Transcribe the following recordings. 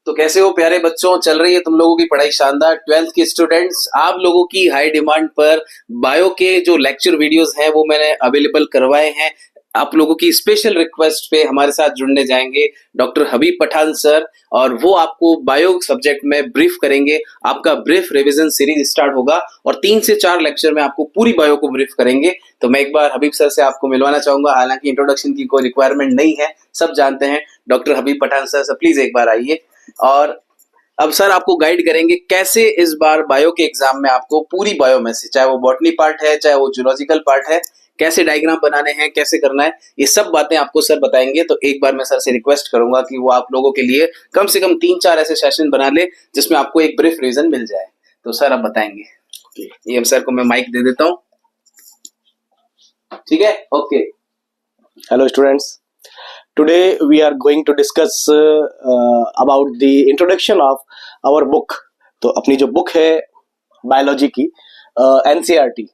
तो कैसे हो प्यारे बच्चों, चल रही है तुम लोगों की पढ़ाई शानदार। 12th के स्टूडेंट्स, आप लोगों की हाई डिमांड पर बायो के जो लेक्चर वीडियोस हैं वो मैंने अवेलेबल करवाए हैं। आप लोगों की स्पेशल रिक्वेस्ट पे हमारे साथ जुड़ने जाएंगे डॉक्टर हबीब पठान सर, और वो आपको बायो सब्जेक्ट में ब्रीफ करेंगे। आपका ब्रीफ रिवीजन सीरीज स्टार्ट होगा और 3 से 4 लेक्चर में आपको पूरी बायो को ब्रीफ करेंगे। तो मैं एक बार हबीब सर से आपको मिलवाना चाहूंगा, हालांकि इंट्रोडक्शन की कोई रिक्वायरमेंट नहीं है, सब जानते हैं doctor Habib Pathan sir. Please एक बार आइए और अब सर आपको गाइड करेंगे कैसे इस बार बायो के एग्जाम में आपको पूरी बायो में से, चाहे वो बॉटनी पार्ट है चाहे वो जूलॉजिकल पार्ट है, कैसे डायग्राम बनाने हैं, कैसे करना है, ये सब बातें आपको सर बताएंगे। तो एक बार मैं सर से रिक्वेस्ट करूंगा कि वो आप लोगों के लिए कम से कम 3-4 ऐसे सेशन बना ले जिसमें आपको एक ब्रीफ रिवीजन मिल जाए। तो सर आप बताएंगे। ये सर को मैं माइक दे देता हूँ, ठीक है? Okay. Hello students, today we are going to discuss about the introduction of our book. तो अपनी जो बुक है बायोलॉजी की NCERT,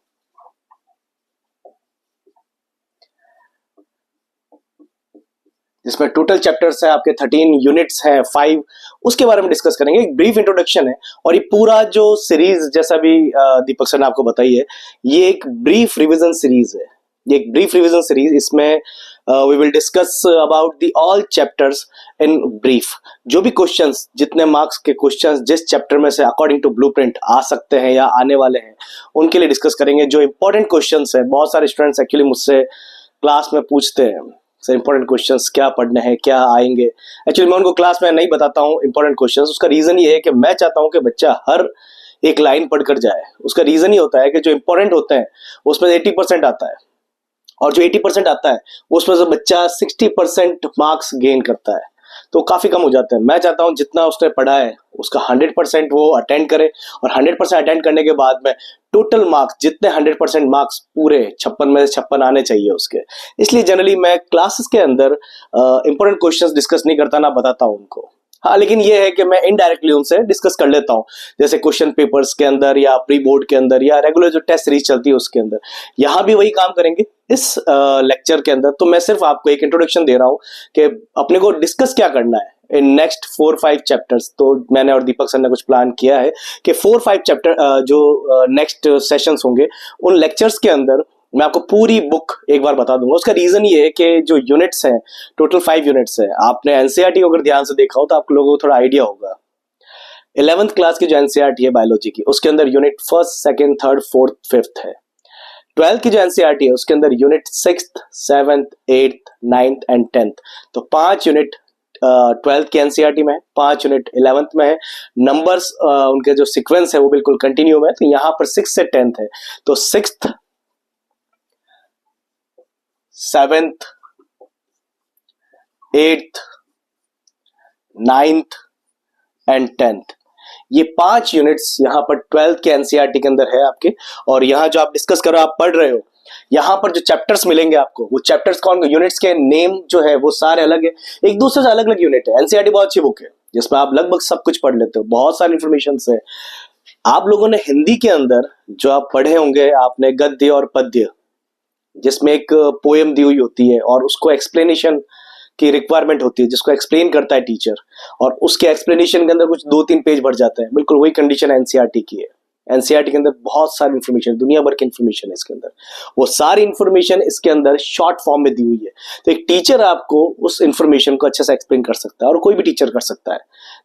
जिसमें टोटल चैप्टर्स हैं आपके 13 यूनिट्स हैं 5, उसके बारे में डिस्कस करेंगे। एक ब्रीफ इंट्रोडक्शन है और ये पूरा जो सीरीज, जैसा भी दीपक सर ने आपको बताई है, ये एक ब्रीफ रिवीजन सीरीज है। ये एक ब्रीफ रिवीजन सीरीज, इसमें we will discuss about the all chapters in brief. जो भी क्वेश्चंस, जितने मार्क्स के क्वेश्चंस जिस चैप्टर में से अकॉर्डिंग टू ब्लूप्रिंट आ सकते हैं या आने वाले हैं, उनके लिए डिस्कस करेंगे। जो इंपॉर्टेंट क्वेश्चंस है, बहुत सारे स्टूडेंट्स एक्चुअली मुझसे क्लास में पूछते हैं, सर इंपॉर्टेंट क्वेश्चंस क्या पढ़ने हैं, क्या आएंगे। एक्चुअली मैं उनको क्लास में नहीं बताता हूँ इंपॉर्टेंट क्वेश्चंस। उसका रीजन ये है कि मैं चाहता हूँ कि बच्चा हर एक लाइन पढ़कर जाए। उसका रीजन ही होता है कि जो इंपॉर्टेंट होते हैं उसमें 80% आता है, और जो 80% आता है उसमें से बच्चा 60% मार्क्स गेन करता है, तो काफी कम हो जाता है। मैं चाहता हूँ जितना उसने पढ़ा है उसका 100% वो अटेंड करे, और 100% अटेंड करने के बाद में टोटल मार्क्स, जितने 100% मार्क्स पूरे 56 में से 56 आने चाहिए उसके। इसलिए जनरली मैं क्लासेस के अंदर इंपॉर्टेंट क्वेश्चंस डिस्कस नहीं करता, ना बताता हूँ उनको। हाँ, लेकिन ये है कि मैं इनडायरेक्टली उनसे डिस्कस कर लेता हूँ, जैसे क्वेश्चन पेपर्स के अंदर या प्री बोर्ड के अंदर या रेगुलर जो टेस्ट सीरीज चलती है उसके अंदर। यहाँ भी वही काम करेंगे इस लेक्चर के अंदर। तो मैं सिर्फ आपको एक इंट्रोडक्शन दे रहा हूँ कि अपने को डिस्कस क्या करना है इन नेक्स्ट 4-5 चैप्टर्स। तो मैंने और दीपक सर ने कुछ प्लान किया है कि 4-5 चैप्टर जो नेक्स्ट सेशंस होंगे, उन लेक्चर्स के अंदर मैं आपको पूरी बुक एक बार बता दूंगा। उसका रीजन ये है कि जो यूनिट्स हैं, टोटल 5 यूनिट्स हैं। आपने एनसीईआरटी को अगर ध्यान से देखा हो तो आप लोगों को थोड़ा आइडिया होगा। 11th क्लास की जो एनसीईआरटी है बायोलॉजी की, उसके अंदर unit 1st, 2nd, 3rd, 4th, 5th है। 12th की जो एनसीईआरटी है उसके अंदर unit 6th, 7th, 8th, 9th and 10th। तो 5 यूनिट 12th की एनसीईआरटी में है, 5 यूनिट 11th में है। नंबर्स उनके जो सीक्वेंस है वो बिल्कुल कंटिन्यू में है। तो यहाँ पर 6 से 10th है, तो 6th, 7th, 8th, 9th and 10th, ये 5 यूनिट्स यहाँ पर 12th के एनसीईआरटी के अंदर है आपके। और यहाँ जो आप डिस्कस कर रहे हो, आप पढ़ रहे हो, यहाँ पर जो चैप्टर्स मिलेंगे आपको, वो चैप्टर्स कौन, यूनिट्स के नेम जो है वो सारे अलग है, एक दूसरे से अलग अलग यूनिट है। एनसीईआरटी बहुत अच्छी बुक है जिसमें आप लगभग सब कुछ पढ़ लेते हो, बहुत सारी इंफॉर्मेशन है। आप लोगों ने हिंदी के अंदर जो आप पढ़े होंगे, आपने गद्य और पद्य, जिसमें एक पोएम दी हुई होती है और उसको एक्सप्लेनेशन की रिक्वायरमेंट होती है, जिसको एक्सप्लेन करता है टीचर, और उसके एक्सप्लेनेशन के अंदर कुछ 2-3 पेज भर जाते हैं। बिल्कुल वही कंडीशन एनसीईआरटी की है। एनसीईआरटी के अंदर बहुत सारी इंफॉर्मेशन, दुनिया भर की इंफॉर्मेशन है इसके अंदर। वो सारी इंफॉर्मेशन इसके अंदर शॉर्ट फॉर्म में दी हुई है। तो एक टीचर आपको उस इंफॉर्मेशन को अच्छे से एक्सप्लेन कर सकता है, और कोई भी टीचर कर सकता है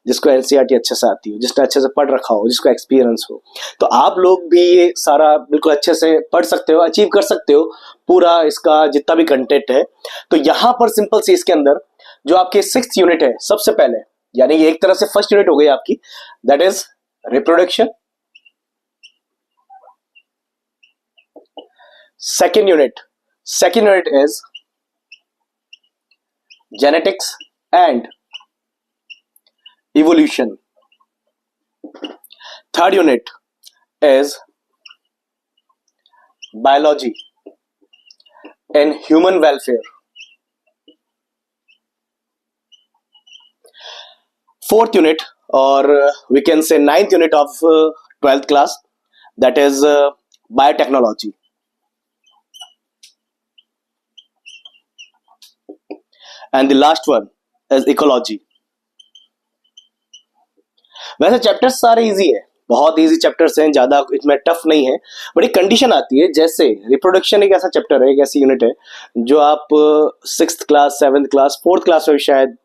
जिसको एनसीईआरटी अच्छे से आती हो, जिसने अच्छे से पढ़ रखा हो, जिसको एक्सपीरियंस हो। तो आप लोग भी ये सारा बिल्कुल अच्छे से पढ़ सकते हो, अचीव कर सकते हो पूरा इसका जितना भी कंटेंट है। तो यहाँ पर सिंपल सी इसके अंदर जो आपके 6th यूनिट है, सबसे पहले, यानी ये एक तरह से फर्स्ट यूनिट हो गई आपकी, that is reproduction. Second unit is genetics and evolution. Third unit is biology and human welfare. Fourth unit, or we can say 9th unit of 12th class, that is biotechnology. And the last one is ecology. वैसे chapters सारे easy है, बहुत easy chapters हैं, ज्यादा इसमें tough नहीं है, but एक कंडीशन आती है, जैसे रिप्रोडक्शन एक ऐसा चैप्टर है, एक ऐसी यूनिट है जो आप 6th class 7th class 4th class में शायद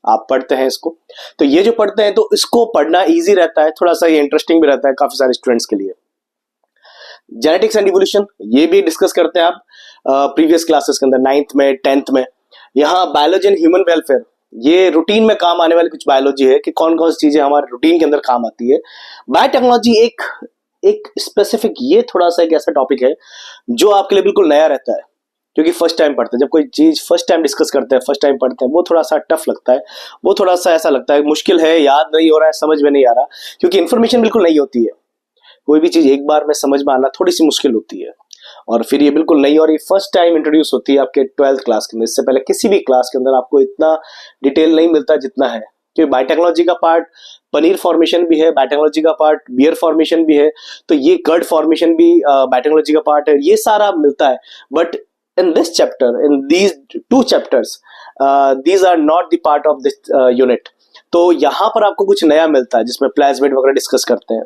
आप पढ़ते हैं इसको। तो ये जो पढ़ते हैं तो इसको पढ़ना इजी रहता है, थोड़ा सा ये इंटरेस्टिंग भी रहता है काफी सारे स्टूडेंट्स के लिए। जेनेटिक्स एंड इवोल्यूशन ये भी डिस्कस करते हैं आप प्रीवियस क्लासेस के अंदर 9th में 10th में। यहाँ बायोलॉजी एंड ह्यूमन वेलफेयर, ये रूटीन में काम आने वाली कुछ बायोलॉजी है कि कौन कौन सी चीजें हमारे रूटीन के अंदर काम आती है। बायोटेक्नोलॉजी एक स्पेसिफिक, ये थोड़ा सा एक ऐसा टॉपिक है जो आपके लिए बिल्कुल नया रहता है, क्योंकि फर्स्ट टाइम पढ़ते हैं, जब कोई चीज फर्स्ट टाइम डिस्कस करते हैं, फर्स्ट टाइम पढ़ते हैं, वो थोड़ा सा टफ लगता है, वो थोड़ा सा ऐसा लगता है मुश्किल है, याद नहीं हो रहा है, समझ में नहीं आ रहा, क्योंकि इन्फॉर्मेशन बिल्कुल नहीं होती है। कोई भी चीज एक बार में समझ में आना थोड़ी सी मुश्किल होती है, और फिर ये बिल्कुल नहीं, और ये फर्स्ट टाइम इंट्रोड्यूस होती है आपके 12th क्लास के अंदर। इससे पहले किसी भी क्लास के अंदर आपको इतना डिटेल नहीं मिलता जितना है, क्योंकि बायोटेक्नोलॉजी का पार्ट पनीर फॉर्मेशन भी है, बायोटेक्नोलॉजी का पार्ट बियर फॉर्मेशन भी है, तो ये कर्ड फॉर्मेशन भी बायोटेक्नोलॉजी का पार्ट है, ये सारा मिलता है। But in this chapter, in these 2 chapters, these are not the part of this unit. तो यहाँ पर आपको कुछ नया मिलता है जिसमें प्लाज्मिड वगैरह डिस्कस करते हैं।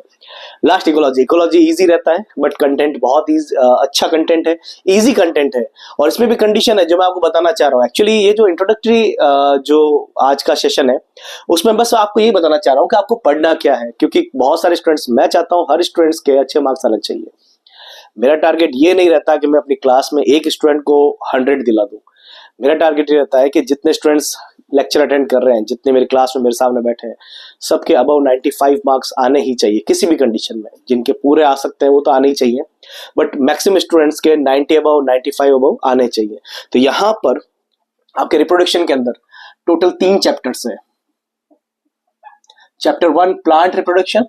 लास्ट इकोलॉजी, इकोलॉजी इजी रहता है बट कंटेंट बहुत अच्छा कंटेंट है, इजी कंटेंट है, और इसमें भी कंडीशन है जो मैं आपको बताना चाह रहा हूँ। एक्चुअली ये जो इंट्रोडक्टरी जो आज का सेशन है उसमें बस आपको ये बताना चाह रहा हूँ कि आपको पढ़ना क्या है, क्योंकि बहुत सारे स्टूडेंट्स, मैं चाहता हूँ हर स्टूडेंट्स के अच्छे मार्क्स आने चाहिए। मेरा टारगेट ये नहीं रहता कि मैं अपनी क्लास में एक स्टूडेंट को 100 दिला दूं। मेरा टारगेट ये रहता है कि जितने स्टूडेंट्स लेक्चर अटेंड कर रहे हैं, जितने मेरी क्लास में मेरे सामने बैठे हैं, सबके अबव 95 मार्क्स आने ही चाहिए किसी भी कंडीशन में। जिनके पूरे आ सकते हैं वो तो आने ही चाहिए, बट मैक्सिमम स्टूडेंट्स के 90 अबव 95 अबव आने चाहिए। तो यहाँ पर आपके रिप्रोडक्शन के अंदर टोटल 3 चैप्टर्स हैं। Chapter 1 plant reproduction,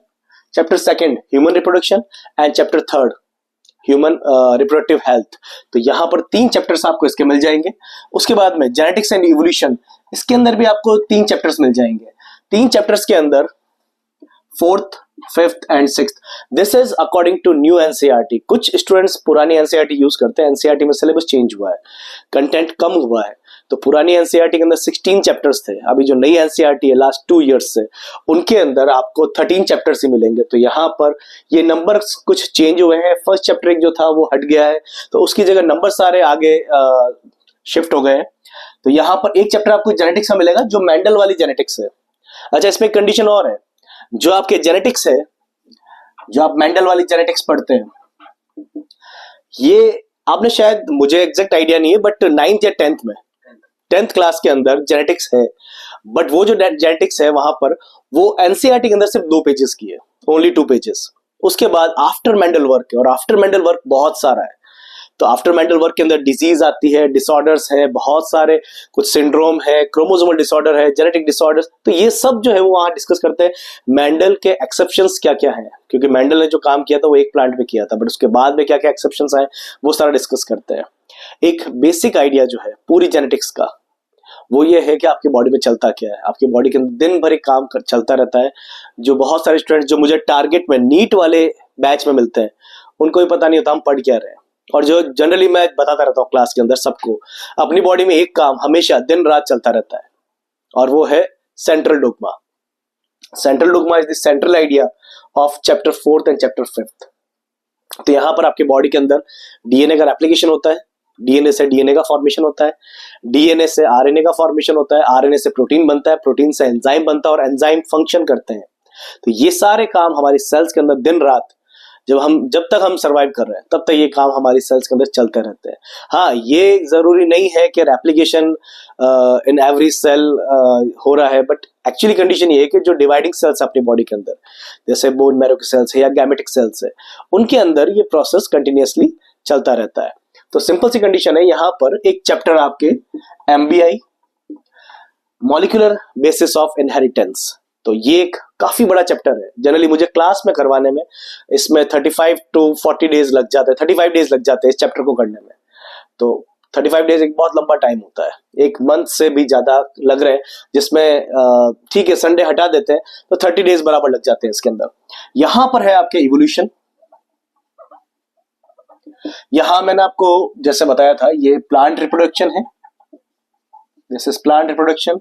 chapter 2 human reproduction, and chapter 3 human reproductive health. तो यहाँ पर 3 चैप्टर्स आपको इसके मिल जाएंगे। उसके बाद में जेनेटिक्स एंड इवोल्यूशन, इसके अंदर भी आपको 3 चैप्टर्स मिल जाएंगे। 3 चैप्टर्स के अंदर 4th, 5th and 6th, this is according to new NCERT. कुछ स्टूडेंट्स पुरानी एनसीईआरटी यूज करते हैं, एनसीईआरटी में सिलेबस चेंज हुआ है, कंटेंट कम हुआ है, तो पुरानी एनसीईआरटी के अंदर 16 चैप्टर्स थे। अभी जो नई एनसीईआरटी है लास्ट 2 इयर्स से, उनके अंदर आपको 13 चैप्टर्स ही मिलेंगे। तो यहाँ पर ये नंबर कुछ चेंज हुए हैं, फर्स्ट चैप्टर जो था वो हट गया है, तो उसकी जगह नंबर सारे आगे शिफ्ट हो गए हैं। तो यहाँ पर एक चैप्टर आपको जेनेटिक्स का मिलेगा जो मेंडल वाली जेनेटिक्स है। अच्छा, इसमें एक कंडीशन और है, जो आपके जेनेटिक्स है, जो आप मेंडल वाली जेनेटिक्स पढ़ते हैं, ये आपने शायद, मुझे एग्जैक्ट आइडिया नहीं है, बट 9th या 10th क्लास के अंदर जेनेटिक्स है, बट वो जो जेनेटिक्स है वहां पर वो एनसीईआरटी के अंदर सिर्फ 2 पेजेस की है, ओनली 2 पेजेस। उसके बाद आफ्टर मेंडल वर्क है, और आफ्टर मेंडल वर्क बहुत सारा है। तो आफ्टर मेंडल वर्क के अंदर डिजीज आती है, डिसऑर्डर्स है बहुत सारे, कुछ सिंड्रोम है, क्रोमोसोमल डिसऑर्डर है, जेनेटिक डिसऑर्डर्स, तो ये सब जो है वो वहां डिस्कस करते हैं। मेंडल के एक्सेप्शंस क्या क्या है, क्योंकि मेंडल ने जो काम किया था वो एक प्लांट पे किया था, बट उसके बाद में क्या क्या एक्सेप्शंस आए वो सारा डिस्कस करते हैं। एक बेसिक आइडिया जो है पूरी जेनेटिक्स का वो ये है कि आपकी बॉडी में चलता क्या है, आपकी बॉडी के अंदर दिन भर एक काम चलता रहता है। जो बहुत सारे स्टूडेंट्स जो मुझे टारगेट में नीट वाले बैच में मिलते हैं, उनको भी पता नहीं होता हम पढ़ क्या रहे हैं। और जो जनरली मैं बताता रहता हूँ क्लास के अंदर सबको, अपनी बॉडी में एक काम हमेशा दिन रात चलता रहता है, और वो है central dogma. Central dogma is the central idea of chapter 4th and chapter 5th। तो यहाँ पर आपके बॉडी के अंदर डीएनए का रेप्लिकेशन होता है, डीएनए से डीएनए का फॉर्मेशन होता है, डीएनए से आरएनए का फॉर्मेशन होता है, आरएनए से प्रोटीन बनता है, प्रोटीन से एंजाइम बनता है, और एंजाइम फंक्शन करते हैं। तो ये सारे काम हमारी सेल्स के अंदर दिन रात, जब तक हम सर्वाइव कर रहे हैं तब तक ये काम हमारी सेल्स के अंदर चलते रहते हैं। हाँ, ये जरूरी नहीं है कि रेप्लिकेशन इन एवरी सेल हो रहा है, बट एक्चुअली कंडीशन ये है कि जो डिवाइडिंग सेल्स अपनी बॉडी के अंदर, जैसे बोन मैरो के सेल्स है या गैमेटिक सेल्स है, उनके अंदर ये प्रोसेस कंटिन्यूअसली चलता रहता है। तो सिंपल सी कंडीशन है, यहाँ पर एक चैप्टर आपके MBI, molecular basis of inheritance, तो ये एक काफी बड़ा चैप्टर है। जनरली मुझे क्लास में करवाने में इसमें 35 to 40 डेज लग जाते हैं, 35 डेज लग जाते हैं इस चैप्टर को करने में। तो 35 डेज एक बहुत लंबा टाइम होता है, एक मंथ से भी ज्यादा लग रहे हैं, जिसमें ठीक है संडे हटा देते हैं तो 30 डेज बराबर लग जाते हैं इसके अंदर। यहां पर है आपके इवोल्यूशन। यहां मैंने आपको जैसे बताया था, ये प्लांट रिप्रोडक्शन है, this is plant reproduction,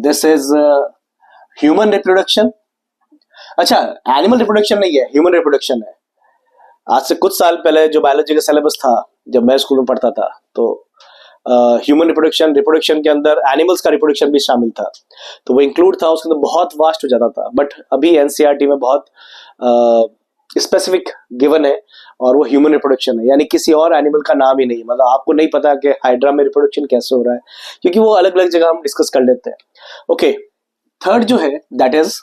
this is human reproduction, अच्छा, एनिमल रिप्रोडक्शन नहीं है, ह्यूमन रिप्रोडक्शन है। आज से कुछ साल पहले जो बायोलॉजी का सिलेबस था, जब मैं स्कूल में पढ़ता था, तो ह्यूमन रिप्रोडक्शन रिप्रोडक्शन के अंदर एनिमल्स का रिप्रोडक्शन भी शामिल था, तो वो इंक्लूड था, उसके अंदर बहुत वास्ट हो जाता था। बट अभी एनसीईआरटी में बहुत स्पेसिफिक गिवन है, और वो ह्यूमन रिप्रोडक्शन है, यानी किसी और एनिमल का नाम ही नहीं। मतलब आपको नहीं पता कि हाइड्रा में रिप्रोडक्शन कैसे हो रहा है, क्योंकि वो अलग अलग जगह हम डिस्कस कर लेते हैं। ओके, थर्ड जो है दैट इज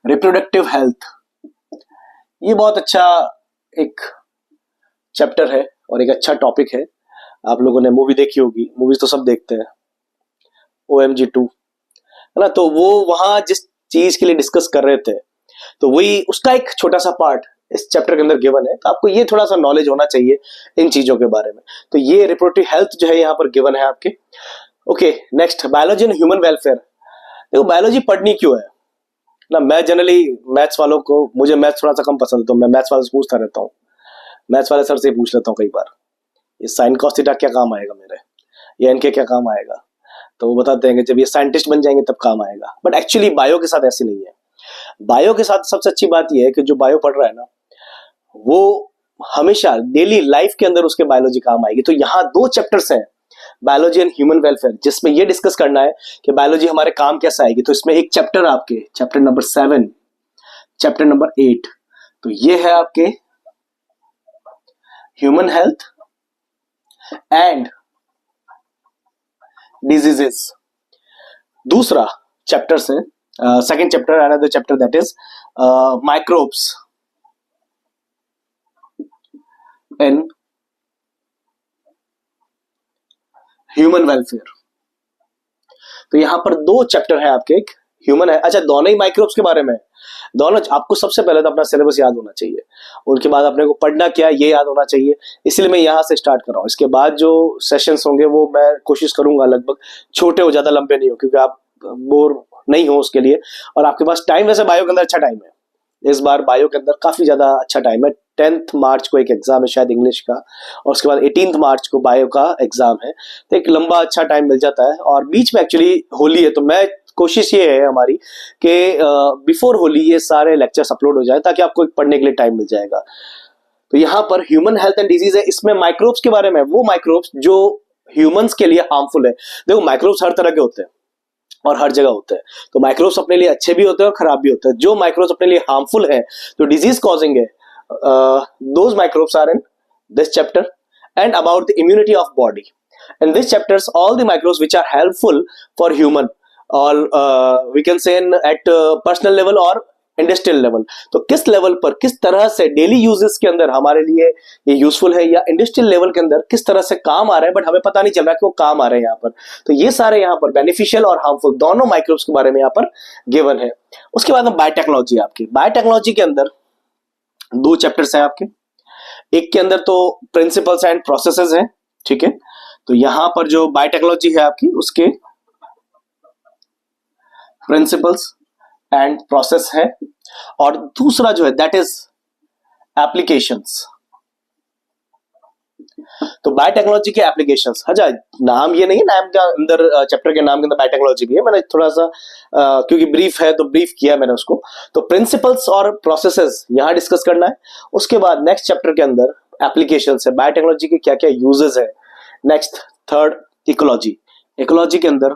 रिप्रोडक्टिव हेल्थ। ये बहुत अच्छा एक चैप्टर है और एक अच्छा टॉपिक है। आप लोगों ने मूवी देखी होगी, मूवीज तो सब देखते हैं, OMG 2, है ना। तो वो वहां जिस चीज के लिए डिस्कस कर रहे थे, तो वही उसका एक छोटा सा पार्ट इस चैप्टर के अंदर गिवन है। तो आपको ये थोड़ा सा नॉलेज होना चाहिए इन चीजों के बारे में। तो ये रिप्रोडक्टिव हेल्थ जो है यहाँ पर गिवन है आपके। Okay, next, biology and human welfare. देखो, बायोलॉजी पढ़नी क्यों है ना। मैं जनरली मैथ्स वालों को, मुझे मैथ्स थोड़ा सा कम पसंद है, तो मैं मैथ्स वालों से पूछता रहता हूँ। मैथ्स वाले सर से पूछ लेता हूँ कई बार, ये साइन कॉस थीटा क्या काम आएगा मेरे, ये इनके क्या काम आएगा। तो वो बताते हैं कि जब ये साइंटिस्ट बन जाएंगे तब काम आएगा। बट एक्चुअली बायो के साथ ऐसे नहीं है। बायो के साथ सबसे अच्छी बात यह है कि जो बायो पढ़ रहा है ना, वो हमेशा डेली लाइफ के अंदर उसके बायोलॉजी काम आएगी। तो यहाँ 2 चैप्टर्स हैं, बायोलॉजी एंड ह्यूमन वेलफेयर, जिसमें ये डिस्कस करना है कि बायोलॉजी हमारे काम कैसे आएगी। तो इसमें एक चैप्टर आपके, चैप्टर नंबर 7, चैप्टर नंबर 8, तो ये है आपके ह्यूमन हेल्थ एंड डिजीजेस। दूसरा चैप्टर से second chapter, another chapter that is microbes in human welfare. तो यहां पर 2 चैप्टर है आपके, एक ह्यूमन है। अच्छा, दोनों ही माइक्रोब्स के बारे में। दोनों आपको सबसे पहले तो अपना सिलेबस याद होना चाहिए, उनके बाद अपने को पढ़ना क्या है ये याद होना चाहिए। इसलिए मैं यहाँ से स्टार्ट कर रहा हूँ। इसके बाद जो सेशंस होंगे वो मैं कोशिश करूंगा लगभग छोटे हो, ज्यादा लंबे नहीं हो, क्योंकि आप बोर नहीं हो उसके लिए। और आपके पास टाइम, वैसे बायो के अंदर अच्छा टाइम है, इस बार बायो के अंदर काफी ज्यादा अच्छा टाइम है। 10th मार्च को एक एग्जाम है शायद इंग्लिश का, और उसके बाद 18th मार्च को बायो का एग्जाम है। तो एक लंबा अच्छा टाइम मिल जाता है, और बीच में एक्चुअली होली है, तो मैं कोशिश ये है हमारी कि बिफोर होली ये सारे लेक्चर्स अपलोड हो जाए, ताकि आपको पढ़ने के लिए टाइम मिल जाएगा। तो यहाँ पर ह्यूमन हेल्थ एंड डिजीज है, इसमें माइक्रोब्स के बारे में, वो माइक्रोब्स जो ह्यूमंस के लिए हार्मफुल है। देखो, माइक्रोब्स हर तरह के होते हैं और हर जगह होते हैं। तो माइक्रोब्स अपने लिए अच्छे भी होते हैं और खराब भी होते हैं। जो माइक्रोब्स अपने लिए हार्मफुल है, तो डिजीज कॉजिंग है, those microbes are in this chapter and about the immunity of body. In this chapters, all the microbes which are helpful for human, or we can say at personal level or industrial level. तो किस level पर, किस तरह से daily uses के अंदर हमारे लिए ये यूजफुल है, या इंडस्ट्रियल लेवल के अंदर किस तरह से काम आ रहा है, बट हमें पता नहीं चल रहा कि वो काम आ रहे हैं यहाँ पर। तो ये सारे यहाँ पर बेनिफिशियल और हार्मफुल दोनों माइक्रोब्स के बारे में यहाँ पर गिवन है। उसके बाद बायोटेक्नोलॉजी, आपकी बायोटेक्नोलॉजी के अंदर 2 चैप्टर्स हैं आपके। एक के अंदर तो प्रिंसिपल्स एंड प्रोसेसेस है, ठीक है। तो यहां पर जो बायोटेक्नोलॉजी है आपकी, उसके प्रिंसिपल्स एंड प्रोसेस है, और दूसरा जो है दैट इज एप्लीकेशंस। तो बायोटेक्नोलॉजी के एप्लीकेशंस, अच्छा नाम ये नहीं है, नाम के अंदर चैप्टर के नाम के अंदर बायोटेक्नोलॉजी भी है। मैंने थोड़ा सा क्योंकि ब्रीफ है तो ब्रीफ किया मैंने उसको। तो प्रिंसिपल्स और प्रोसेसेस यहां डिस्कस करना है। उसके बाद नेक्स्ट चैप्टर के अंदर एप्लीकेशंस है, बायोटेक्नोलॉजी के क्या क्या यूजेस है। Next third ecology. इकोलॉजी के अंदर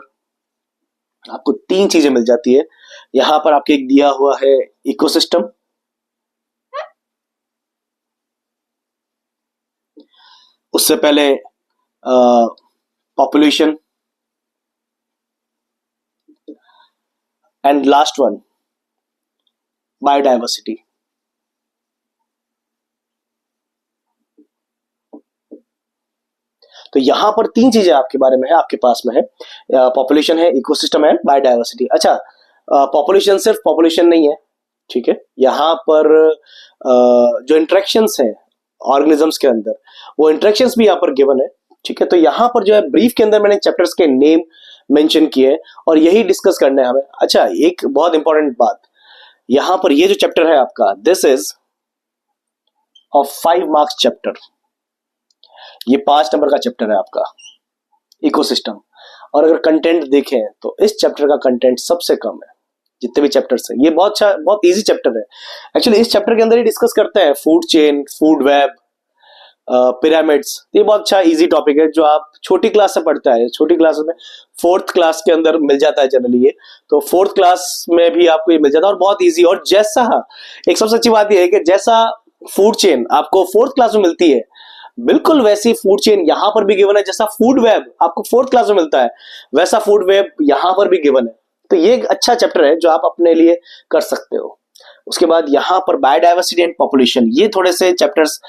आपको 3 चीजें मिल जाती है। यहां पर आपके एक दिया हुआ है इकोसिस्टम, उससे पहले population, and last one biodiversity. तो यहां पर 3 चीजें आपके बारे में है, आपके पास में है, पॉपुलेशन है, इकोसिस्टम है, बायोडाइवर्सिटी। अच्छा, पॉपुलेशन सिर्फ पॉपुलेशन नहीं है, ठीक है। यहां पर जो इंटरेक्शंस है ऑर्गेनिजम्स के अंदर, वो इंटरेक्शंस भी यहां पर गिवन है, ठीक है। तो यहां पर जो है ब्रीफ के अंदर मैंने चैप्टर्स के नेम मेंशन किए और यही डिस्कस करना है हमें। अच्छा, एक बहुत इंपॉर्टेंट बात, यहां पर ये जो चैप्टर है आपका, this is of 5 marks chapter. ये 5 नंबर का चैप्टर है आपका इकोसिस्टम। और अगर कंटेंट देखें तो इस चैप्टर का कंटेंट सबसे कम है, जितने भी चैप्टर्स हैं, ये बहुत अच्छा, बहुत इजी चैप्टर है। एक्चुअली इस चैप्टर के अंदर ही डिस्कस करते हैं food chain, food web, pyramids. ये बहुत अच्छा इजी टॉपिक है जो आप छोटी क्लास से पढ़ते हैं। छोटी क्लास में 4th क्लास के अंदर मिल जाता है जनरली ये, तो 4th क्लास में भी आपको ये मिल जाता है और बहुत इजी। और जैसा, एक सबसे अच्छी बात ये है कि जैसा फूड चेन आपको 4th क्लास में मिलती है, बिल्कुल वैसी फूड चेन यहां पर भी गिवन है। जैसा फूड वेब आपको 4th क्लास में मिलता है, वैसा फूड वेब यहां पर भी गिवन है। तो ये एक अच्छा चैप्टर है जो आप अपने लिए कर सकते हो। उसके बाद यहाँ पर बायोडाइवर्सिटी एंड पॉपुलेशन, ये थोड़े से चैप्टर्स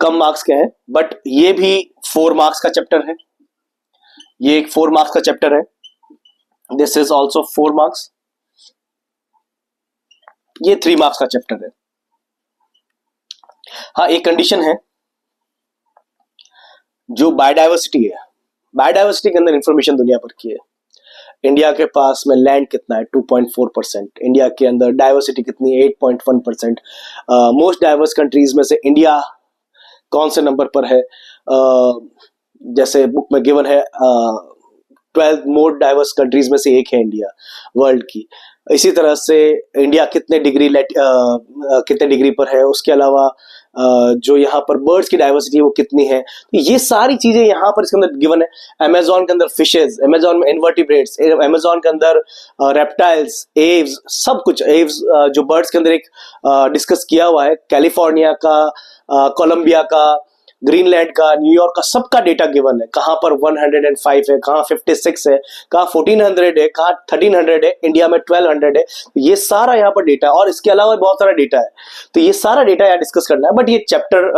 कम मार्क्स के हैं, बट ये भी 4 मार्क्स का चैप्टर है। ये एक 4 मार्क्स का चैप्टर है। This is also 4 marks. ये 3 मार्क्स का चैप्टर है। हाँ, एक कंडीशन है जो बायोडाइवर्सिटी है। बायोडाइवर्सिटी के अंदर इंफॉर्मेशन दुनिया भर की है। इंडिया के पास में लैंड कितना है, 2.4%। इंडिया के अंदर डाइवर्सिटी कितनी है, 8.1%। मोस्ट डाइवर्स कंट्रीज में से इंडिया कौन से नंबर पर है? जैसे बुक में गिवन है 12 मोस्ट डाइवर्स कंट्रीज में से एक है इंडिया वर्ल्ड की। इसी तरह से इंडिया कितने डिग्री पर है, उसके अलावा जो यहाँ पर बर्ड्स की डाइवर्सिटी है वो कितनी है, तो ये सारी चीजें यहाँ पर इसके अंदर गिवन है। अमेजोन के अंदर फिशेज, अमेजोन में इन्वर्टिब्रेट्स, अमेजोन के अंदर रेप्टाइल्स, एव्स, सब कुछ। एव्स जो बर्ड्स के अंदर एक डिस्कस किया हुआ है, कैलिफोर्निया का, कोलंबिया का, ग्रीनलैंड का, न्यूयॉर्क का, सबका डेटा गिवन है। कहां पर 105 है, कहां 56 है, कहां 1400 है, कहां 1300 है, इंडिया में 1200 है। ये सारा यहाँ पर डेटा है और इसके अलावा बहुत सारा डेटा है। तो ये सारा डेटा यहाँ डिस्कस करना है। बट ये चैप्टर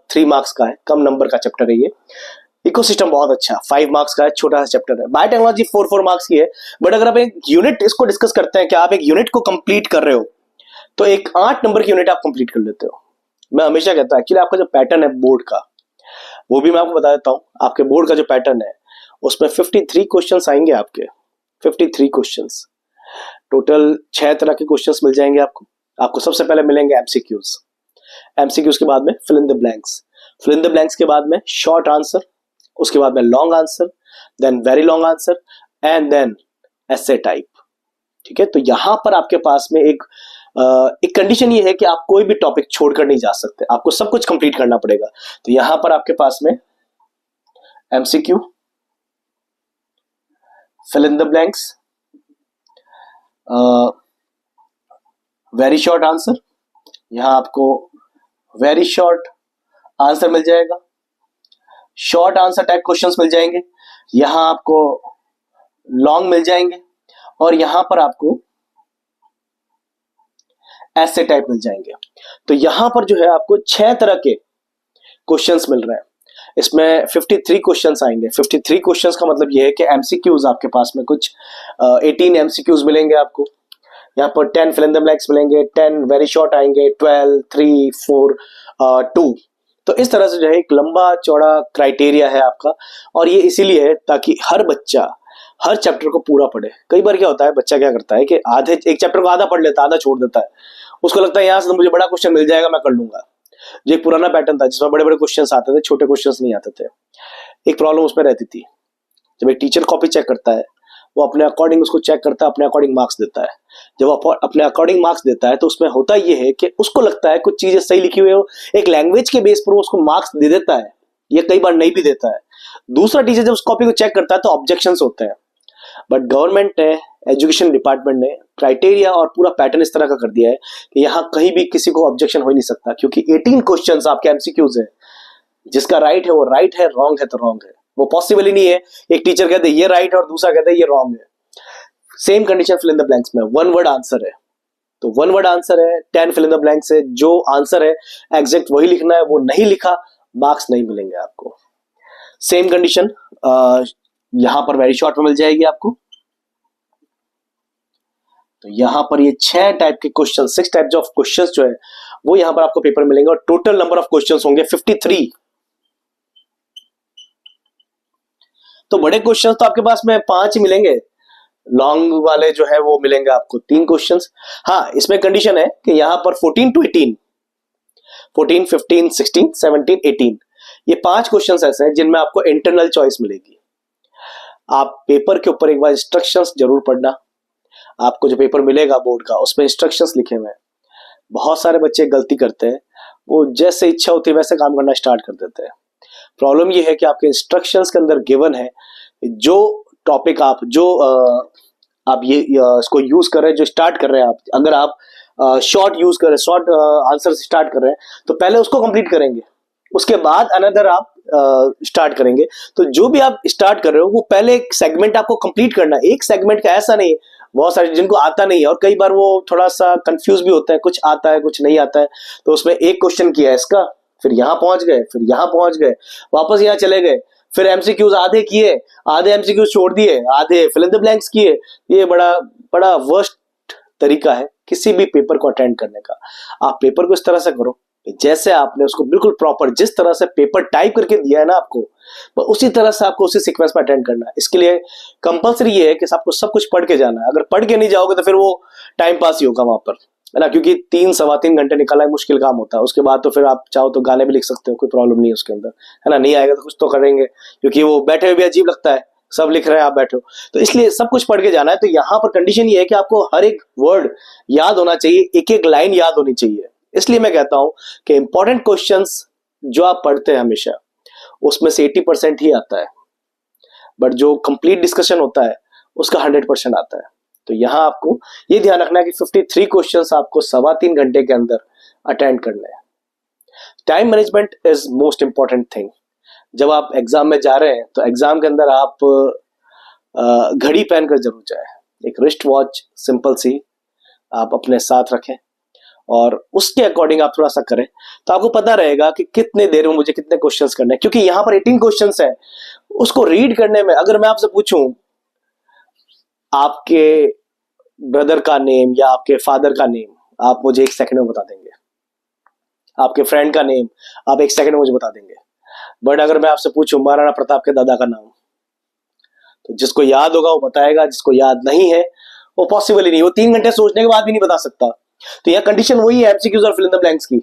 3 मार्क्स का है, कम नंबर का चैप्टर है ये। इकोसिस्टम बहुत अच्छा 5 मार्क्स का है, छोटा सा चैप्टर है। बायोटेक्नोलॉजी 4 मार्क्स की है। बट अगर आप एक यूनिट इसको डिस्कस करते हैं कि आप एक यूनिट को कंप्लीट कर रहे हो, तो एक 8 नंबर की यूनिट आप कंप्लीट कर लेते हो। मैं हमेशा कहता हूं एक्चुअली आपका जो पैटर्न है बोर्ड का, वो भी मैं आपको बता देता हूं। आपके बोर्ड का जो पैटर्न है उसमें 53 क्वेश्चंस आएंगे आपके। 53 क्वेश्चंस, टोटल 6 तरह के क्वेश्चंस मिल जाएंगे आपको। आपको सबसे पहले मिलेंगे एमसीक्यूज। एमसीक्यूज के बाद में fill in the blanks. Fill in the blanks के बाद में शॉर्ट आंसर, उसके बाद में long answer, then very long answer and then essay type. ठीक है, तो यहां पर आपके पास में एक कंडीशन ये है कि आप कोई भी टॉपिक छोड़कर नहीं जा सकते, आपको सब कुछ कंप्लीट करना पड़ेगा। तो यहां पर आपके पास में MCQ, fill in the blanks, very short answer, यहां आपको वेरी शॉर्ट आंसर मिल जाएगा, शॉर्ट आंसर टाइप क्वेश्चंस मिल जाएंगे, यहां आपको लॉन्ग मिल जाएंगे और यहां पर आपको ऐसे टाइप मिल जाएंगे। तो यहां पर जो है आपको 6 तरह के क्वेश्चंस मिल रहे हैं। इसमें 53 क्वेश्चंस आएंगे। 53 क्वेश्चंस का मतलब यह है कि एमसीक्यूज आपके पास में कुछ 18 एमसीक्यूज मिलेंगे आपको। यहाँ पर 10 फिल इन द ब्लैंक्स मिलेंगे, 10 वेरी शॉर्ट आएंगे, 12, 3, 4, 2। तो इस तरह से जो है एक लंबा चौड़ा क्राइटेरिया है आपका। और ये इसीलिए है ताकि हर बच्चा हर चैप्टर को पूरा पढ़े। कई बार क्या होता है, बच्चा क्या करता है कि एक चैप्टर को आधा पढ़ लेता है, आधा छोड़ देता है। उसको लगता है यहाँ से तो मुझे बड़ा क्वेश्चन मिल जाएगा, मैं कर लूंगा। जो एक पुराना पैटर्न था जिसमें बड़े बड़े क्वेश्चंस आते थे, छोटे क्वेश्चंस नहीं आते थे। एक प्रॉब्लम उसमें रहती थी, जब एक टीचर कॉपी चेक करता है, वो अपने अकॉर्डिंग उसको चेक करता है, अपने अकॉर्डिंग मार्क्स देता है। जब वो अपने अकॉर्डिंग मार्क्स देता है तो उसमें होता ये है कि उसको लगता है कुछ चीजें सही लिखी हुई हो, एक लैंग्वेज के बेस पर वो उसको मार्क्स दे देता है, ये कई बार नहीं भी देता है। दूसरा टीचर जब उस कॉपी को चेक करता है तो ऑब्जेक्शंस होते हैं। बट गवर्नमेंट ने, एजुकेशन डिपार्टमेंट ने क्राइटेरिया और पूरा पैटर्न इस तरह का कर दिया है कि यहाँ कहीं भी किसी को ऑब्जेक्शन हो ही नहीं सकता, क्योंकि 18 क्वेश्चंस आपके एमसीक्यूज है। जिसका राइट है वो राइट है, रॉन्ग है तो रॉन्ग है। वो पॉसिबल ही नहीं है एक टीचर कहते हैं ये राइट और दूसरा कहता है ये रॉन्ग है। Same condition fill in the blanks में 1 वर्ड आंसर है, तो 1 वर्ड आंसर है, 10 फिल इन द ब्लैंक्स है। जो आंसर है एग्जैक्ट वही लिखना है, वो नहीं लिखा मार्क्स नहीं मिलेंगे आपको। सेम कंडीशन यहां पर वेरी शॉर्ट में मिल जाएगी आपको। तो यहां पर ये 6 टाइप के क्वेश्चन, 6 टाइप्स ऑफ क्वेश्चंस जो है वो यहां पर आपको पेपर मिलेंगे और टोटल नंबर ऑफ क्वेश्चंस होंगे 53। तो बड़े क्वेश्चंस तो आपके पास में 5 ही मिलेंगे, लॉन्ग वाले जो है वो मिलेंगे आपको 3 क्वेश्चंस। हाँ, इसमें कंडीशन है कि यहां पर 14 to 18, 14, 15, 16, 17, 18 ये 5 क्वेश्चंस ऐसे हैं जिनमें आपको इंटरनल चॉइस मिलेगी। आप पेपर के ऊपर एक बार इंस्ट्रक्शंस जरूर पढ़ना। आपको जो पेपर मिलेगा बोर्ड का उसमें इंस्ट्रक्शंस लिखे हुए हैं। बहुत सारे बच्चे गलती करते हैं, वो जैसे इच्छा होती है वैसे काम करना स्टार्ट कर देते हैं। प्रॉब्लम ये है कि आपके इंस्ट्रक्शंस के अंदर गिवन है जो टॉपिक आप आप ये इसको यूज कर रहे हैं, जो स्टार्ट कर रहे हैं आप, अगर आप शॉर्ट यूज कर रहे हैं, शॉर्ट आंसर से स्टार्ट कर रहे हैं तो पहले उसको कंप्लीट करेंगे, उसके बाद अनदर आप स्टार्ट करेंगे। तो जो भी आप स्टार्ट कर रहे हो वो पहले एक सेगमेंट आपको कंप्लीट करना है। एक सेगमेंट का ऐसा नहीं है, बहुत सारे जिनको आता नहीं है और कई बार वो थोड़ा सा कंफ्यूज भी होता है, कुछ आता है कुछ नहीं आता है। तो उसमें एक क्वेश्चन किया है इसका, फिर यहाँ पहुंच गए, फिर यहाँ पहुंच गए, वापस यहाँ चले गए, फिर एमसीक्यूज आधे किए, आधे एमसीक्यूज छोड़ दिए, आधे फिल इन द ब्लैंक्स किए। ये बड़ा बड़ा वर्स्ट तरीका है किसी भी पेपर को अटेंड करने का। आप पेपर को इस तरह से करो जैसे आपने उसको बिल्कुल प्रॉपर, जिस तरह से पेपर टाइप करके दिया है ना आपको, उसी तरह से आपको उसी सीक्वेंस में अटेंड करना है। इसके लिए कंपलसरी ये है कि आपको सब कुछ पढ़ के जाना है। अगर पढ़ के नहीं जाओगे तो फिर वो टाइम पास ही होगा वहां पर, है ना, क्योंकि 3-3.25 घंटे निकालना मुश्किल काम होता है। उसके बाद तो फिर आप चाहो तो गाने भी लिख सकते हो, कोई प्रॉब्लम नहीं है उसके अंदर, है ना। नहीं आएगा तो कुछ तो करेंगे, क्योंकि वो बैठे हुए भी अजीब लगता है, सब लिख रहे हैं आप बैठे हो। तो इसलिए सब कुछ पढ़ के जाना है। तो यहाँ पर कंडीशन ये है कि आपको हर एक वर्ड याद होना चाहिए, एक एक लाइन याद होनी चाहिए। इसलिए मैं कहता हूं कि इंपॉर्टेंट क्वेश्चंस जो आप पढ़ते हैं हमेशा उसमें से 80% ही आता है, बट जो कंप्लीट डिस्कशन होता है उसका 100% आता है। तो यहाँ आपको ये ध्यान रखना है कि 53 क्वेश्चंस आपको 3.25 घंटे के अंदर अटेंड करने हैं। Time management is most important thing. जब आप एग्जाम में जा रहे हैं तो एग्जाम के अंदर आप घड़ी पहनकर जरूर जाए, एक रिस्ट वॉच सिंपल सी आप अपने साथ रखें और उसके अकॉर्डिंग आप थोड़ा सा करें, तो आपको पता रहेगा कि कितने देर में मुझे कितने क्वेश्चंस करने हैं। क्योंकि यहाँ पर 18 क्वेश्चंस है, उसको रीड करने में अगर मैं आपसे पूछूं आपके ब्रदर का नेम या आपके फादर का नेम, आप मुझे 1 सेकंड में बता देंगे। आपके फ्रेंड का नेम आप 1 सेकंड में मुझे बता देंगे। बट अगर मैं आपसे पूछूं महाराणा प्रताप के दादा का नाम, तो जिसको याद होगा वो बताएगा, जिसको याद नहीं है वो पॉसिबल ही नहीं, वो 3 घंटे सोचने के बाद भी नहीं बता सकता। तो यह कंडीशन वही है एमसीक्यूज और फिल इन द ब्लैंक्स की,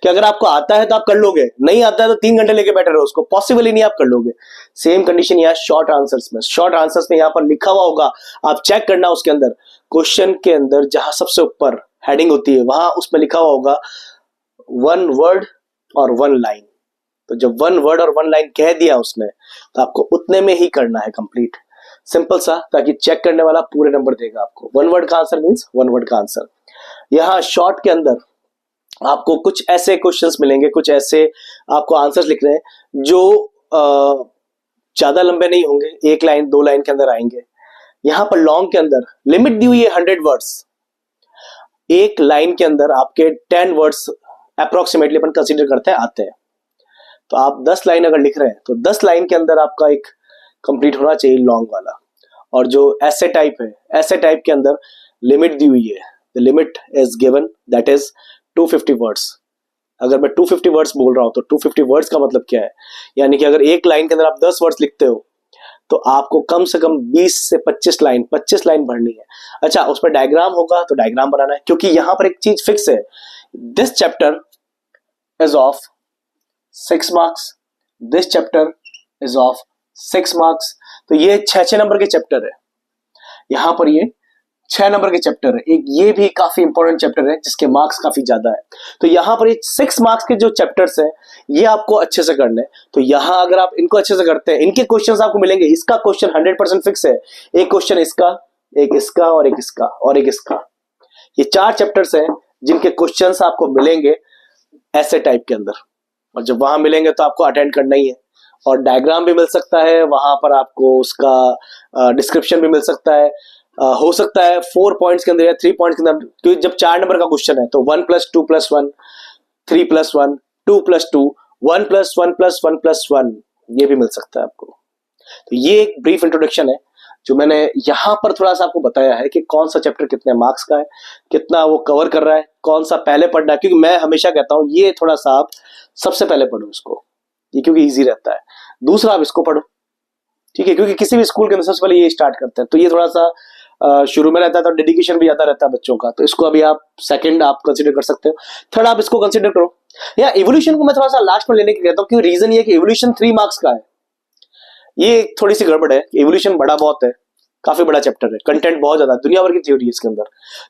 कि अगर आपको आता है तो आप कर लोगे, नहीं आता है तो 3 घंटे लेके बैठे रहो, उसको पॉसिबल ही नहीं आप कर लोगे। सेम कंडीशन यहाँ शॉर्ट आंसर्स में। शॉर्ट आंसर्स में यहाँ पर लिखा हुआ होगा, आप चेक करना उसके अंदर, क्वेश्चन के अंदर जहां सबसे ऊपर हेडिंग होती है वहां उसमें लिखा हुआ होगा 1 वर्ड और 1 लाइन। तो जब 1 वर्ड और 1 लाइन कह दिया उसने तो आपको उतने में ही करना है कंप्लीट, सिंपल सा, ताकि चेक करने वाला पूरे नंबर देगा आपको। 1 वर्ड का आंसर मींस 1 वर्ड का आंसर। यहाँ शॉर्ट के अंदर आपको कुछ ऐसे क्वेश्चंस मिलेंगे, कुछ ऐसे आपको आंसर्स लिखने हैं जो ज्यादा लंबे नहीं होंगे, 1 लाइन 2 लाइन के अंदर आएंगे। यहाँ पर लॉन्ग के अंदर लिमिट दी हुई है 100 वर्ड्स। 1 लाइन के अंदर आपके 10 वर्ड्स अप्रोक्सीमेटली अपन कंसीडर करते हैं आते हैं। तो आप 10 लाइन अगर लिख रहे हैं तो 10 लाइन के अंदर आपका एक कंप्लीट होना चाहिए लॉन्ग वाला। और जो ऐसे टाइप है, ऐसे टाइप के अंदर लिमिट दी हुई है, the limit is given, that is 250 words. अगर मैं 250 वर्ड्स बोल रहा हूं तो 250 वर्ड्स का मतलब क्या है, यानी कि अगर 1 लाइन के अंदर आप 10 वर्ड्स लिखते हो तो आपको कम से कम 20 से 25 लाइन भरनी है। अच्छा, उस पर डायग्राम होगा तो डायग्राम बनाना है, क्योंकि यहां पर एक चीज फिक्स है, this chapter is of 6 marks, this chapter is of 6 marks. तो ये 6 नंबर के चैप्टर है, यहां पर ये 6 नंबर के चैप्टर है। एक ये भी काफी इंपॉर्टेंट चैप्टर है जिसके मार्क्स काफी ज्यादा है। तो यहाँ पर ये 6 मार्क्स के जो चैप्टर्स हैं ये आपको अच्छे से करने हैं। तो यहाँ अगर आप इनको अच्छे से करते हैं, इनके क्वेश्चंस आपको मिलेंगे। इसका क्वेश्चन 100% फिक्स है, एक क्वेश्चन इसका, एक इसका और एक इसका और एक इसका। ये 4 चैप्टर्स हैं जिनके क्वेश्चंस आपको मिलेंगे ऐसे टाइप के अंदर, और जब वहां मिलेंगे तो आपको अटेंड करना ही है। और डायग्राम भी मिल सकता है वहां पर, आपको उसका डिस्क्रिप्शन भी मिल सकता है। हो सकता है 4 पॉइंट्स के अंदर या 3 पॉइंट्स के अंदर, क्योंकि जब 4 नंबर का क्वेश्चन है तो 1 + 2 + 1, 3 + 1, 2 + 2, 1 + 1 + 1 + 1, ये भी मिल सकता है आपको। तो ये एक ब्रीफ इंट्रोडक्शन है जो मैंने यहाँ पर थोड़ा सा आपको बताया है कि कौन सा चैप्टर कितने मार्क्स का है, कितना वो कवर कर रहा है, कौन सा पहले पढ़ना है। क्योंकि मैं हमेशा कहता हूँ ये थोड़ा सा आप सबसे पहले पढ़ो इसको, ये क्योंकि ईजी रहता है। दूसरा आप इसको पढ़ो, ठीक है, क्योंकि किसी भी स्कूल के अंदर सबसे पहले ये स्टार्ट करते हैं, तो ये थोड़ा सा शुरू में रहता है, तो डेडिकेशन भी ज्यादा रहता है बच्चों का। तो इसको अभी आप सेकंड आप कंसीडर कर सकते हो, थर्ड आप इसको कंसीडर करो। या इवोल्यूशन को मैं थोड़ा सा लास्ट में लेने के कहता हूँ, क्योंकि रीजन ये कि इवोल्यूशन 3 मार्क्स का है। ये थोड़ी सी गड़बड़ है, इवोल्यूशन बड़ा बहुत है, काफी बड़ा चैप्टर है, कंटेंट बहुत ज्यादा, दुनिया भर की थ्योरी है इसके अंदर,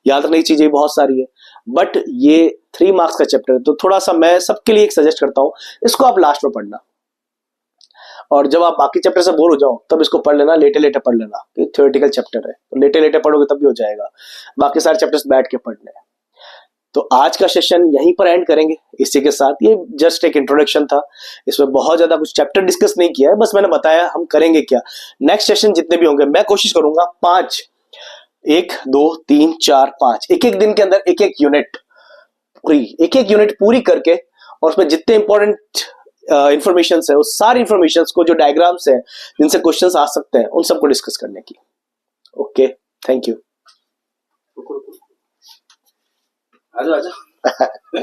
याद रखने की चीजें बहुत सारी है, बट ये 3 मार्क्स का चैप्टर है, तो थोड़ा सा मैं सबके लिए एक सजेस्ट करता हूँ, इसको आप लास्ट में पढ़ना, और जब आप बाकी चैप्टर से बोर हो जाओ तब इसको पढ़ लेना, लेटे लेटे पढ़ लेना, ये थ्योरेटिकल चैप्टर है, तो लेटे लेटे पढ़ोगे तब भी हो जाएगा, बाकी सारे चैप्टर्स बैठ के पढ़ने हैं। तो आज का सेशन यहीं पर एंड करेंगे इसी के साथ, ये जस्ट एक इंट्रोडक्शन था, इसमें बहुत ज्यादा कुछ चैप्टर डिस्कस नहीं किया है, बस मैंने बताया हम करेंगे क्या। नेक्स्ट सेशन जितने भी होंगे मैं कोशिश करूंगा 5, 1 2 3 4 5 एक एक दिन के अंदर एक एक यूनिट पूरी करके, और उसमें जितने इंपॉर्टेंट इंफॉर्मेशन है उस सारी इंफॉर्मेशन को, जो डायग्राम्स है जिनसे क्वेश्चंस आ सकते हैं, उन सबको डिस्कस करने की। Okay, thank you. आजा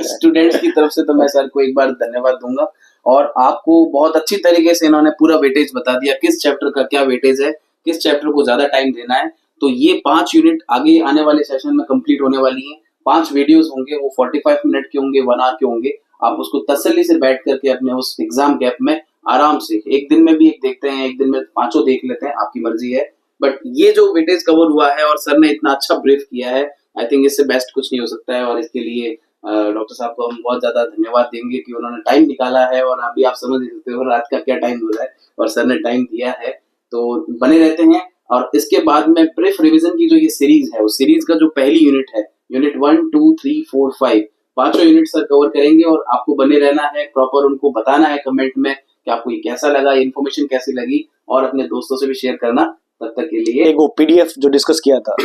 स्टूडेंट्स की तरफ से तो मैं सर को एक बार धन्यवाद दूंगा, और आपको बहुत अच्छी तरीके से इन्होंने पूरा वेटेज बता दिया, किस चैप्टर का क्या वेटेज है, किस चैप्टर को ज्यादा टाइम देना है। तो ये 5 यूनिट आगे आने वाले सेशन में कंप्लीट होने वाली हैं। 5 वीडियोस होंगे, वो 45 मिनट के होंगे, 1 आवर के होंगे। आप उसको तसल्ली से बैठ करके अपने उस एग्जाम गैप में आराम से, एक दिन में भी एक देखते हैं, एक दिन में 5 देख लेते हैं, आपकी मर्जी है, बट ये जो वेटेज कवर हुआ है और सर ने इतना अच्छा ब्रीफ किया है, आई थिंक इससे बेस्ट कुछ नहीं हो सकता है। और इसके लिए डॉक्टर साहब को हम बहुत ज्यादा धन्यवाद देंगे कि उन्होंने टाइम निकाला है, और अभी आप समझ सकते हो रात का क्या टाइम हो रहा है और सर ने टाइम दिया है। तो बने रहते हैं, और इसके बाद में ब्रीफ रिवीजन की जो ये सीरीज है, उस सीरीज का जो पहली यूनिट है, यूनिट 1 2 3 4 5, 5 यूनिट सर कवर करेंगे, और आपको बने रहना है, प्रॉपर उनको बताना है कमेंट में कि आपको ये कैसा लगा, इन्फॉर्मेशन कैसी लगी, और अपने दोस्तों से भी शेयर करना। तब तक के लिए एक वो पीडीएफ जो डिस्कस किया था,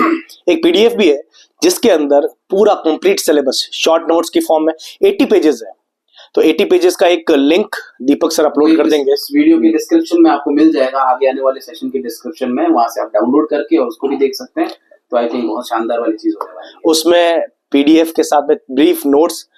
एक पीडीएफ भी है जिसके अंदर पूरा कंप्लीट सिलेबस शॉर्ट नोट्स की फॉर्म में 80 पेजेस है, तो 80 पेजेस का एक लिंक दीपक सर अपलोड कर देंगे, इस वीडियो के डिस्क्रिप्शन में आपको मिल जाएगा, आगे आने वाले सेशन के डिस्क्रिप्शन में, वहां से आप डाउनलोड करके और उसको भी देख सकते हैं। तो आई थिंक बहुत शानदार वाली चीज होने वाली है। उसमें पीडीएफ के साथ में brief notes,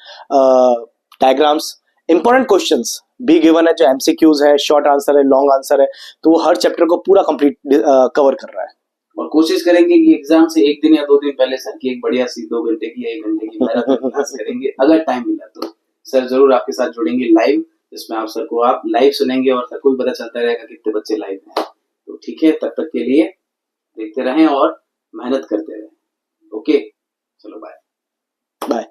diagrams, important questions भी गिवन है, जो एमसीक्यूज है, शॉर्ट आंसर है, लॉन्ग आंसर है, तो वो हर चैप्टर को पूरा कंप्लीट कवर कर रहा है। और कोशिश करेंगे कि एग्जाम से 1 दिन या 2 दिन पहले सर की एक बढ़िया सी 2 घंटे की या 1 घंटे की मैराथन क्लास करेंगे, अगर टाइम मिला तो। सर जरूर आपके साथ जुड़ेंगे लाइव, जिसमें आप सर को आप लाइव सुनेंगे, और सर को भी पता चलता रहेगा कितने बच्चे लाइव हैं। तो ठीक है, तब तक के लिए देखते रहें और मेहनत करते रहें। ओके, चलो बाय।